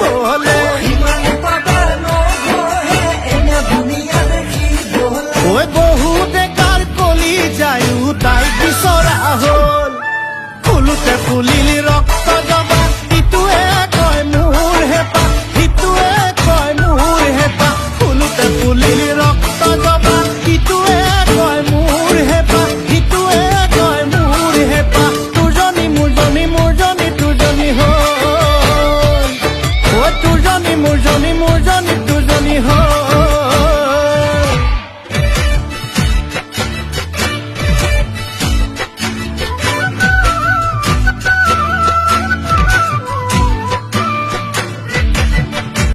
বলে ওই বহু বেকাৰ কলি যায়ও তাই বিচৰা হল ফুলোতে ফুলিল